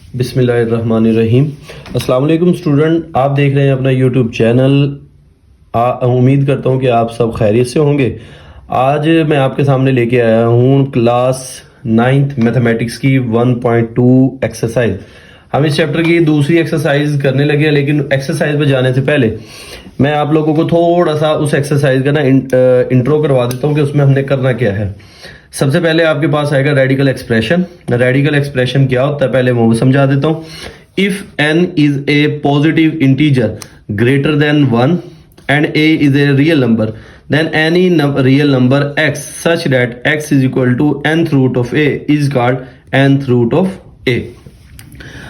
बिस्मिल्लाहिर्रहमानिर्रहीम। अस्सलाम वालेकुम स्टूडेंट, आप देख रहे हैं अपना यूट्यूब चैनल। उम्मीद करता हूं कि आप सब खैरियत से होंगे। आज मैं आपके सामने लेके आया हूं क्लास 9th मैथमेटिक्स की 1.2 एक्सरसाइज। हम इस चैप्टर की दूसरी एक्सरसाइज करने लगे हैं, लेकिन एक्सरसाइज पे जाने से पहले मैं आप लोगों को थोड़ा सा उस एक्सरसाइज का ना इंट्रो करवा देता हूं कि उसमें हमने करना क्या है। सबसे पहले आपके पास आएगा रेडिकल एक्सप्रेशन। रेडिकल एक्सप्रेशन क्या होता है पहले वो समझा देता हूं। If n is a positive integer greater than 1 and a is a real number, then any real number x such that x is equal to nth root of a is called nth root of a।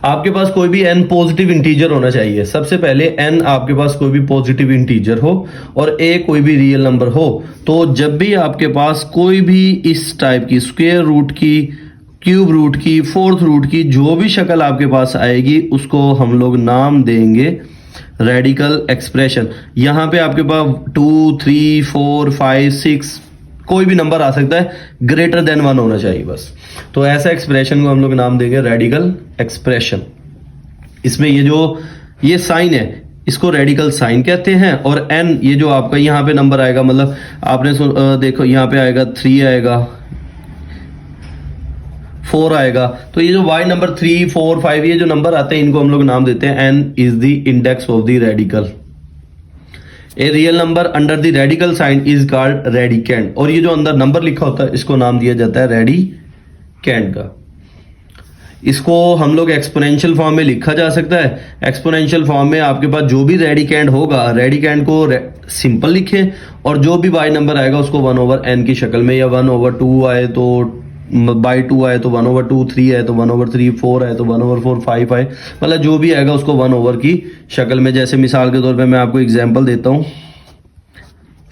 आपके पास कोई भी n positive integer होना चाहिए। सबसे पहले n आपके पास कोई भी पॉजिटिव इंटीजर हो और a कोई भी रियल नंबर हो, तो जब भी आपके पास कोई भी इस टाइप की स्क्वायर रूट की, क्यूब रूट की, फोर्थ रूट की जो भी शक्ल आपके पास आएगी उसको हम लोग नाम देंगे रेडिकल एक्सप्रेशन। यहां पे आपके पास 2, 3, 4, 5, 6 कोई भी नंबर आ सकता है, ग्रेटर देन 1 होना चाहिए बस। तो ऐसा एक्सप्रेशन को हम लोग नाम देंगे रेडिकल एक्सप्रेशन। इसमें ये साइन है, इसको रेडिकल साइन कहते हैं। और n ये जो आपका यहाँ पे नंबर आएगा, मतलब आपने देखो यहाँ पे आएगा 3 आएगा, 4 आएगा, तो ये जो y नंबर 3, 4, 5 ये जो नंबर आते हैं इनको हम लोग नाम देते हैं n is the index of the radical. A real number under the radical sign is called radicand. और ये जो अंदर नंबर लिखा होता है इसको नाम दिया जाता है रेडिकेंड का। इसको हम लोग एक्सपोनेंशियल फॉर्म में लिखा जा सकता है। एक्सपोनेंशियल फॉर्म में आपके पास जो भी रेडिकेंड होगा, रेडिकेंड को सिंपल लिखें और जो भी y नंबर आएगा उसको 1/n की शक्ल में, या 1/2 आए तो बाई 2 आए तो 1/2, 3 आए तो 1/3, 4 आए तो 1/4, 5 आए, मतलब जो भी आएगा उसको 1 की शक्ल में। जैसे मिसाल के तौर पे मैं आपको एग्जांपल देता हूं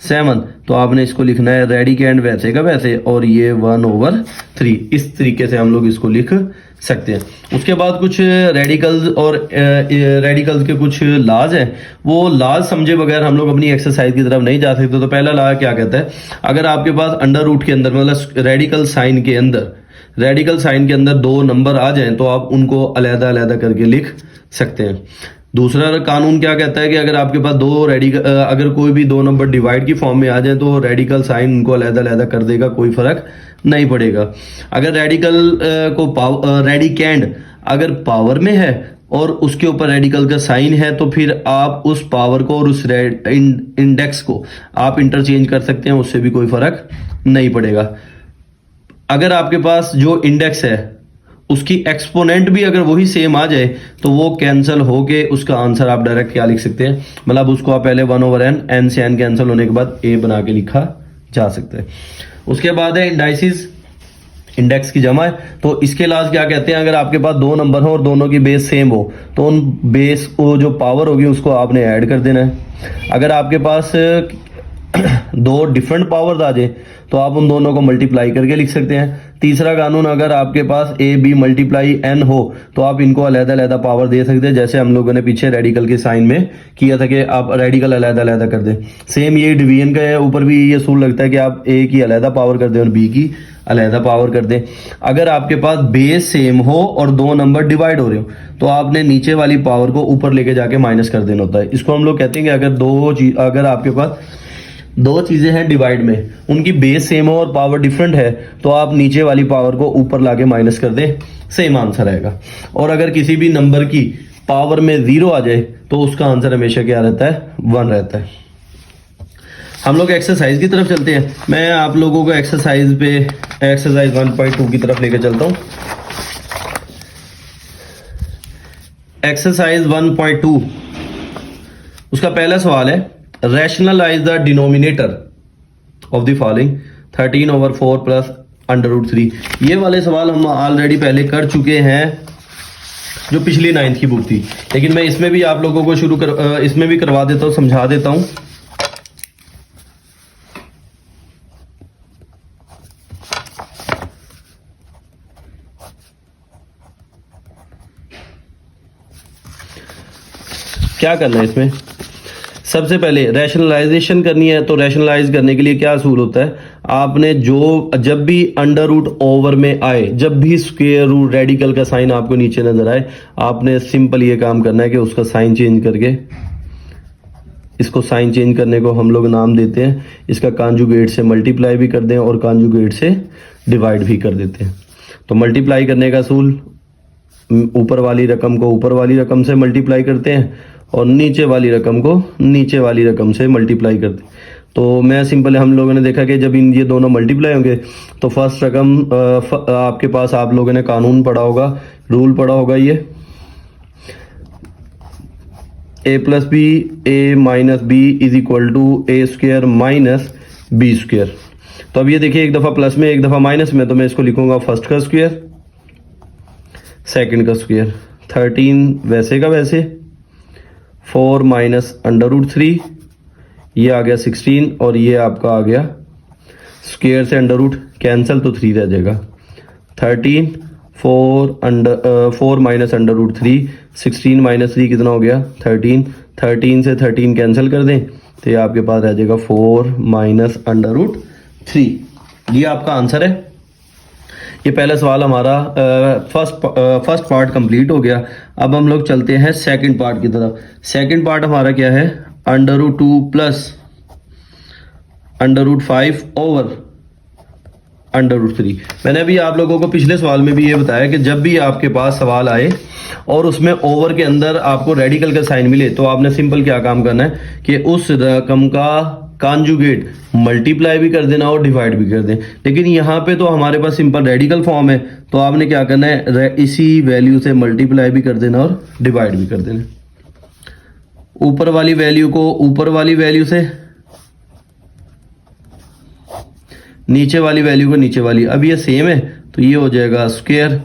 7, तो आपने इसको लिखना है रेडिकेंड वैसे का वैसे और ये 1/3। इस तरीके से हम लोग इसको लिख सकते हैं। उसके बाद कुछ रेडिकल्स और रेडिकल्स के कुछ लॉज हैं, वो लॉज समझे बगैर हम लोग अपनी एक्सरसाइज की तरफ नहीं जा सकते। तो पहला लॉ क्या कहता है, अगर आपके पास अंडर रूट के अंदर, मतलब रेडिकल साइन के अंदर 2 नंबर आ जाएं तो आप उनको अलग अलग करके लिख सकते हैं। दूसरा कानून क्या कहता है कि अगर आपके पास अगर कोई भी 2 नंबर डिवाइड की फॉर्म में आ जाए तो रेडिकल साइन उनको अलग अलग कर देगा, कोई फर्क नहीं पड़ेगा। अगर रेडिकेंड अगर पावर में है और उसके ऊपर रेडिकल का साइन है तो फिर आप उस पावर को और उस इंडेक्स को आप इंटरचेंज कर सकते हैं, उससे भी कोई फर्क नहीं पड़ेगा। अगर आपके पास जो इंडेक्स है उसकी एक्सपोनेंट भी अगर वही सेम आ जाए तो वो कैंसिल होके उसका आंसर आप डायरेक्ट क्या लिख सकते हैं, मतलब उसको आप पहले 1/n, n से n कैंसिल होने के बाद a बना के लिखा जा सकता है। उसके बाद है इंडाइसिस, इंडेक्स की जमा है। तो इसके लास्ट क्या कहते हैं, अगर आपके पास 2 नंबर हो और दोनों की बेस सेम हो तो उन बेस को जो पावर होगी उसको आपने ऐड कर देना है। अगर आपके पास 2 डिफरेंट पावर्स आ जाए तो आप उन दोनों को मल्टीप्लाई करके लिख सकते हैं। तीसरा कानून, अगर आपके पास a b मल्टीप्लाई n हो तो आप इनको अलग अलग पावर दे सकते हैं, जैसे हम लोगों ने पीछे रेडिकल के साइन में किया था कि आप रेडिकल अलग अलग कर दें। सेम ये डिवीजन का है, ऊपर भी ये सूल लगता है कि आप a की अलग पावर कर दें और b की अलग पावर कर दें। अगर आपके पास बेस सेम हो और 2 नंबर डिवाइड हो रहे हो तो आपने नीचे वाली पावर को ऊपर लेके जाके माइनस कर देना होता है। इसको हम लोग कहते हैं कि अगर आपके पास 2 चीजें हैं डिवाइड में, उनकी बेस सेम हो और पावर डिफरेंट है तो आप नीचे वाली पावर को ऊपर लाके माइनस कर दें, सेम आंसर आएगा। और अगर किसी भी नंबर की पावर में 0 आ जाए तो उसका आंसर हमेशा क्या रहता है, 1 रहता है। हम लोग एक्सरसाइज की तरफ चलते हैं। मैं आप लोगों को एक्सरसाइज 1.2 की तरफ लेके चलता हूं। एक्सरसाइज 1.2 उसका पहला सवाल है, rationalize the denominator of the following 13/4 plus √3। ये वाले सवाल हम ऑलरेडी पहले कर चुके हैं जो पिछली 9th की बुक थी, लेकिन मैं इसमें भी आप लोगों को इसमें भी करवा देता हूं, समझा देता हूं। क्या करना है इसमें, सबसे पहले रैशनलाइजेशन करनी है, तो रैशनलाइज करने के लिए क्या असूल होता है, आपने जब भी अंडर रूट ओवर में आए, जब भी स्क्वायर रूट रेडिकल का साइन आपको नीचे नजर आए, आपने सिंपल ये काम करना है कि उसका साइन चेंज करके, इसको साइन चेंज करने को हम लोग नाम देते हैं, इसका कॉन्जुगेट से मल्टीप्लाई भी कर दें और कॉन्जुगेट से डिवाइड भी कर देते हैं। तो मल्टीप्लाई करने का असूल, ऊपर वाली रकम को ऊपर वाली रकम से मल्टीप्लाई करते हैं और नीचे वाली रकम को नीचे वाली रकम से मल्टीप्लाई करते हैं। तो मैं सिंपल, हम लोगों ने देखा कि जब ये दोनों मल्टीप्लाई होंगे तो फर्स्ट रकम आपके पास, आप लोगों ने कानून पढ़ा होगा, रूल पढ़ा होगा, ये a plus B A minus B is equal to A square minus B square. तो अब ये देखिए, एक दफ़ा प्लस में एक दफ़ा माइनस में, तो मैं इसको लिखूंगा फर्स्ट का स्क्वायर सेकंड का स्क्वायर, 13 वैसे का वैसे, 4 माइनस अंडर रूट 3, ये आ गया 16 और ये आपका आ गया स्क्वायर से अंडर रूट कैंसिल तो 3 रह जाएगा, 13 4 माइनस अंडर रूट 3, 16 माइनस 3 कितना हो गया 13, 13 से 13 कैंसिल कर दें तो ये आपके पास रह जाएगा 4 माइनस अंडर रूट 3। ये आपका आंसर है। ये पहला सवाल हमारा फर्स्ट पार्ट कंप्लीट हो गया। अब हम लोग चलते हैं सेकंड पार्ट की तरफ। सेकंड पार्ट हमारा क्या है, under root 2 plus under root 5 over under root 3। मैंने अभी आप लोगों को पिछले सवाल में भी ये बताया कि जब भी आपके पास सवाल आए और उसमें ओवर के अंदर आपको रेडिकल का साइन मिले तो आपने सिंपल क्या काम करना है कि उस रकम का कॉन्जुगेट मल्टीप्लाई भी कर देना और डिवाइड भी कर दें। लेकिन यहाँ पे तो हमारे पास सिंपल रेडिकल फॉर्म है, तो आपने क्या करना है, इसी वैल्यू से मल्टीप्लाई भी कर देना और डिवाइड भी कर देना। ऊपर वाली वैल्यू को ऊपर वाली वैल्यू से, नीचे वाली वैल्यू को नीचे वाली, अब ये सेम है तो ये हो जाएगा स्क्वायर।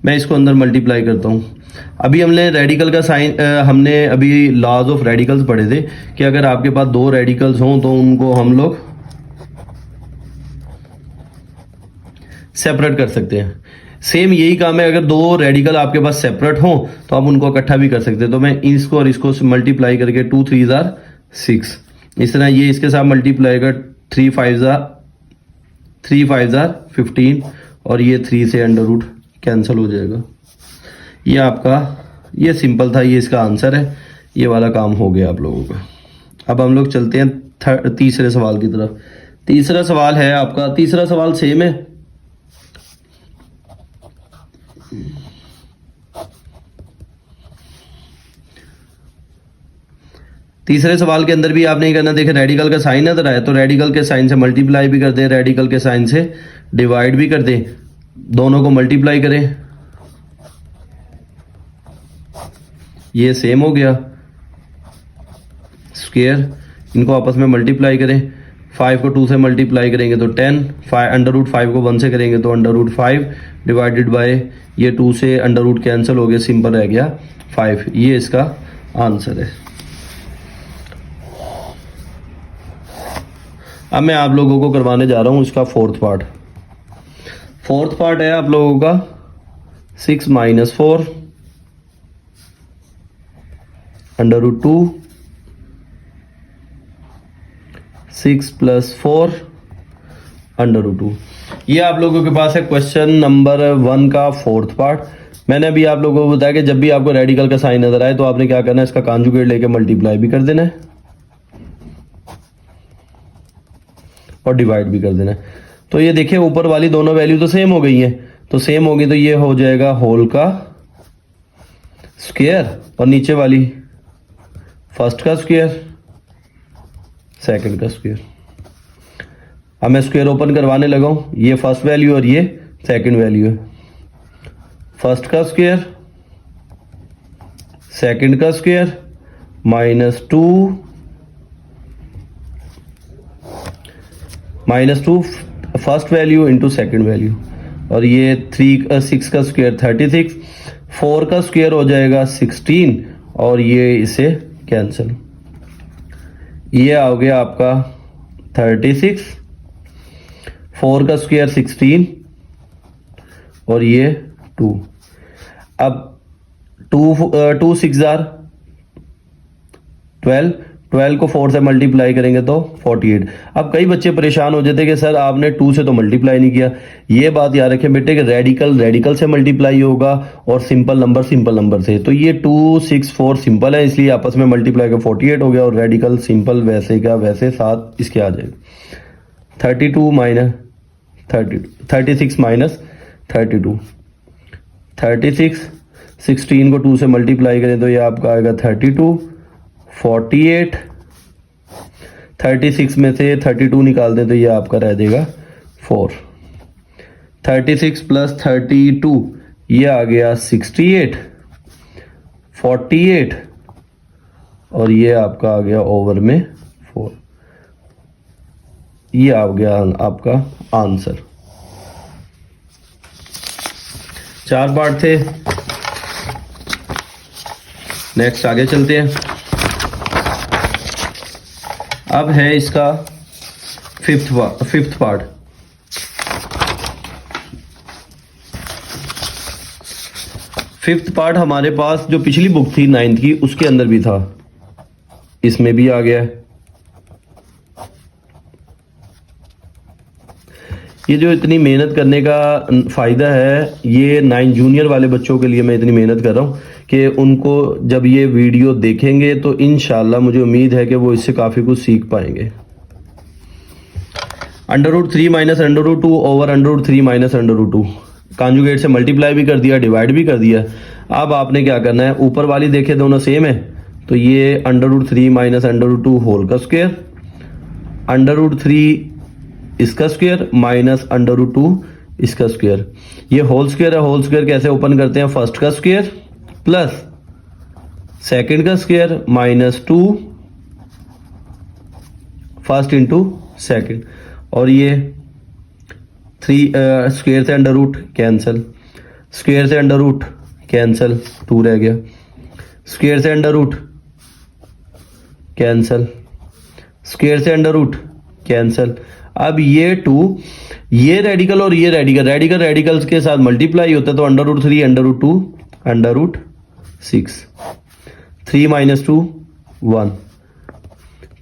मैं इसको अंदर मल्टीप्लाई करता हूँ। अभी हमने रेडिकल का साइन, हमने अभी लॉज ऑफ रेडिकल्स पढ़े थे कि अगर आपके पास दो रेडिकल्स हों तो उनको हम लोग सेपरेट कर सकते हैं। सेम यही काम है, अगर दो रेडिकल आपके पास सेपरेट हों तो आप उनको इकट्ठा भी कर सकते हैं। तो मैं इसको और इसको मल्टीप्लाई करके 2 3 जार 6, इस तरह ये इसके साथ मल्टीप्लाई कर 3 5 जार 15 और ये 3 से अंडर रूट कैंसिल हो जाएगा। ये आपका, ये सिंपल था, ये इसका आंसर है। ये वाला काम हो गया आप लोगों का। अब हम लोग चलते हैं तीसरे सवाल की तरफ। तीसरा सवाल है आपका, तीसरा सवाल सेम है। तीसरे सवाल के अंदर भी आपने ये करना, देखें रेडिकल का साइन नजर आया तो रेडिकल के साइन से मल्टीप्लाई भी कर दें, रेडिकल के साइन से डिवाइड भी कर दें, दोनों को मल्टीप्लाई करें, ये सेम हो गया स्क्वायर। इनको आपस में मल्टीप्लाई करें, 5 को 2 से मल्टीप्लाई करेंगे तो 10, अंडर रूट 5 को 1 से करेंगे तो अंडर रूट 5 डिवाइडेड बाय ये 2 से अंडर रूट कैंसिल हो गया, सिंपल रह गया 5। ये इसका आंसर है। अब मैं आप लोगों को करवाने जा रहा हूं इसका फोर्थ पार्ट। फोर्थ पार्ट है आप लोगों का 6 minus 4 under root 2, 6 plus 4 under root 2। ये आप लोगों के पास है क्वेश्चन नंबर 1 का फोर्थ पार्ट। मैंने अभी आप लोगों को बताया कि जब भी आपको रेडिकल का साइन नजर आए तो आपने क्या करना है, इसका कॉन्जुगेट लेके मल्टीप्लाई भी कर देना है और डिवाइड भी कर देना है। तो ये देखिए ऊपर वाली दोनों वैल्यू तो सेम हो गई है, तो सेम होगी तो ये हो जाएगा होल का स्क्वायर और नीचे वाली फर्स्ट का स्क्वायर सेकंड का स्क्वायर। अब मैं स्क्वायर ओपन करवाने लगा हूं, ये फर्स्ट वैल्यू और ये सेकंड वैल्यू है। फर्स्ट का स्क्वायर सेकंड का square -2 first value into second value, और ये 6 का स्क्वायर 36, 4 का स्क्वायर हो जाएगा 16 और ये इसे कैंसिल। ये आ गया आपका 36, 4 का स्क्वायर 16 और ये 2। अब 2 6 जार 12, 12 को 4 से मल्टीप्लाई करेंगे तो 48। अब कई बच्चे परेशान हो जाते हैं कि सर आपने 2 से तो मल्टीप्लाई नहीं किया। ये बात याद रखें बेटे कि रेडिकल से मल्टीप्लाई होगा और सिंपल नंबर से। तो ये 2, 6, 4 सिंपल है, इसलिए आपस में मल्टीप्लाई का 48 हो गया, और रेडिकल सिंपल वैसे का वैसे 7 इसके आ जाएगा। 32 माइनस 36 माइनस 32, 36, 16 को 2 से मल्टीप्लाई करें तो ये आपका आएगा 32, 48, 36 में से 32 निकाल दें तो ये आपका रह जाएगा 4। 36 प्लस 32 ये आ गया 68, 48 और ये आपका आ गया ओवर में 4। ये आ गया आपका आंसर। 4 पार्ट थे। नेक्स्ट आगे चलते हैं। अब है इसका फिफ्थ पार्ट। फिफ्थ पार्ट हमारे पास जो पिछली बुक थी 9th की उसके अंदर भी था, इसमें भी आ गया है। ये जो इतनी मेहनत करने का फ़ायदा है, ये 9 जूनियर वाले बच्चों के लिए मैं इतनी मेहनत कर रहा हूँ कि उनको जब ये वीडियो देखेंगे तो इंशाल्लाह मुझे उम्मीद है कि वो इससे काफ़ी कुछ सीख पाएंगे। √3 माइनस √2 ओवर √3 माइनस √2 कॉन्जुगेट से मल्टीप्लाई भी कर दिया, डिवाइड भी कर दिया। अब आपने क्या करना है, ऊपर वाली देखे दोनों सेम है तो ये √3 माइनस √2 होल का स्क्वायर, √3 इसका स्क्वायर माइनस √2 इसका स्क्वायर। ये होल स्क्वायर है, होल स्क्वायर कैसे ओपन करते हैं, फर्स्ट का स्क्वायर प्लस सेकंड का square minus 2 first into second, और ये 3 स्क्वायर से अंडर रूट कैंसिल, स्क्वायर से अंडर रूट कैंसिल, 2 रह गया, स्क्वायर से अंडर रूट कैंसिल, स्क्वायर से अंडर रूट कैंसिल। अब ये 2, ये रेडिकल और ये रेडिकल्स के साथ मल्टीप्लाई होता है तो √3 √2 √6, 3 माइनस 2 1,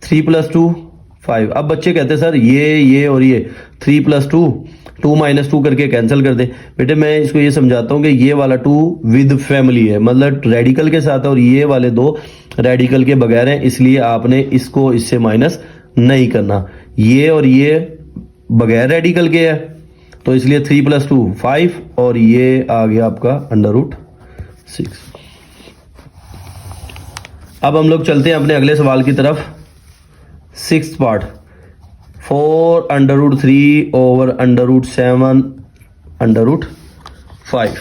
3 प्लस 2 5। अब बच्चे कहते हैं सर ये और ये 3 प्लस 2 माइनस 2 करके कैंसिल कर दे। बेटे मैं इसको ये समझाता हूँ कि ये वाला 2 विद फैमिली है, मतलब रेडिकल के साथ है, और ये वाले 2 रेडिकल के बगैर हैं, इसलिए आपने इसको इससे माइनस नहीं करना। ये और ये बगैर रेडिकल के है तो इसलिए 3 प्लस 2 5 और ये आ गया आपका √6। अब हम लोग चलते हैं अपने अगले सवाल की तरफ। 6th part, 4 √3 over √7 √5।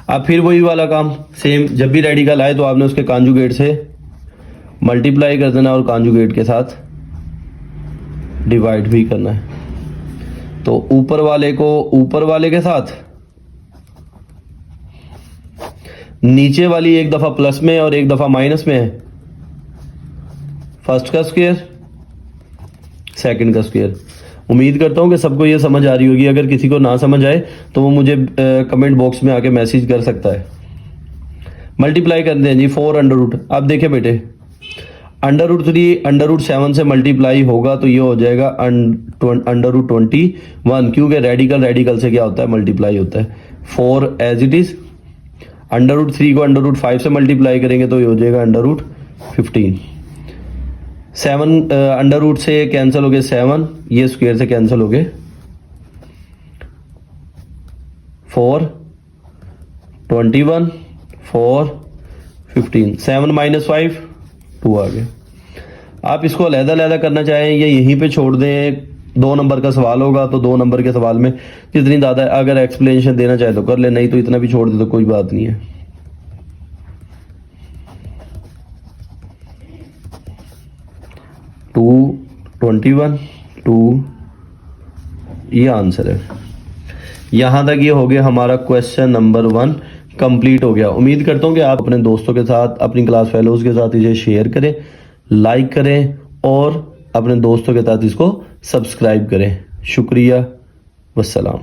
अब फिर वही वाला काम सेम, जब भी रेडिकल आए तो आपने उसके कॉन्जुगेट से मल्टीप्लाई कर देना और कॉन्जुगेट के साथ डिवाइड भी करना है। तो ऊपर वाले को ऊपर वाले के साथ, नीचे वाली एक दफा प्लस में और एक दफा माइनस में है, फर्स्ट का स्क्वायर सेकंड का स्क्वायर। उम्मीद करता हूं कि सबको ये समझ आ रही होगी। अगर किसी को ना समझ आए तो वो मुझे कमेंट बॉक्स में आके मैसेज कर सकता है। मल्टीप्लाई कर दें जी 4 √। अब देखिए बेटे √3 √7 से मल्टीप्लाई होगा तो ये हो जाएगा √21, क्योंकि रेडिकल से क्या होता है, मल्टीप्लाई होता है। 4 एज इट इज, √3 को √5 से मल्टीप्लाई करेंगे तो ये हो जाएगा √15। 7 अंडर से कैंसिल हो गए 7, ये स्क्वायर से कैंसिल हो गए 4 21 4 15, 7 माइनस 5 2 आ गए। आप इसको अलग-अलग करना चाहें या यहीं पे छोड़ दें, 2 नंबर का सवाल होगा तो 2 नंबर के सवाल में जितनी ज़्यादा अगर एक्सप्लेनेशन देना चाहे तो कर ले, नहीं तो इतना भी छोड़ दे तो कोई बात नहीं है। टू 21 2, ये आंसर है। यहाँ तक ये हो गया हमारा क्वेश्चन नंबर 1 कंप्लीट हो गया। उम्मीद करता हूँ कि आप अपने दोस्तों के साथ, अपनी क्लास फेलोज के साथ इसे शेयर करें, लाइक करें और अपने दोस्तों के साथ इसको सब्सक्राइब करें। शुक्रिया, वस्सलाम।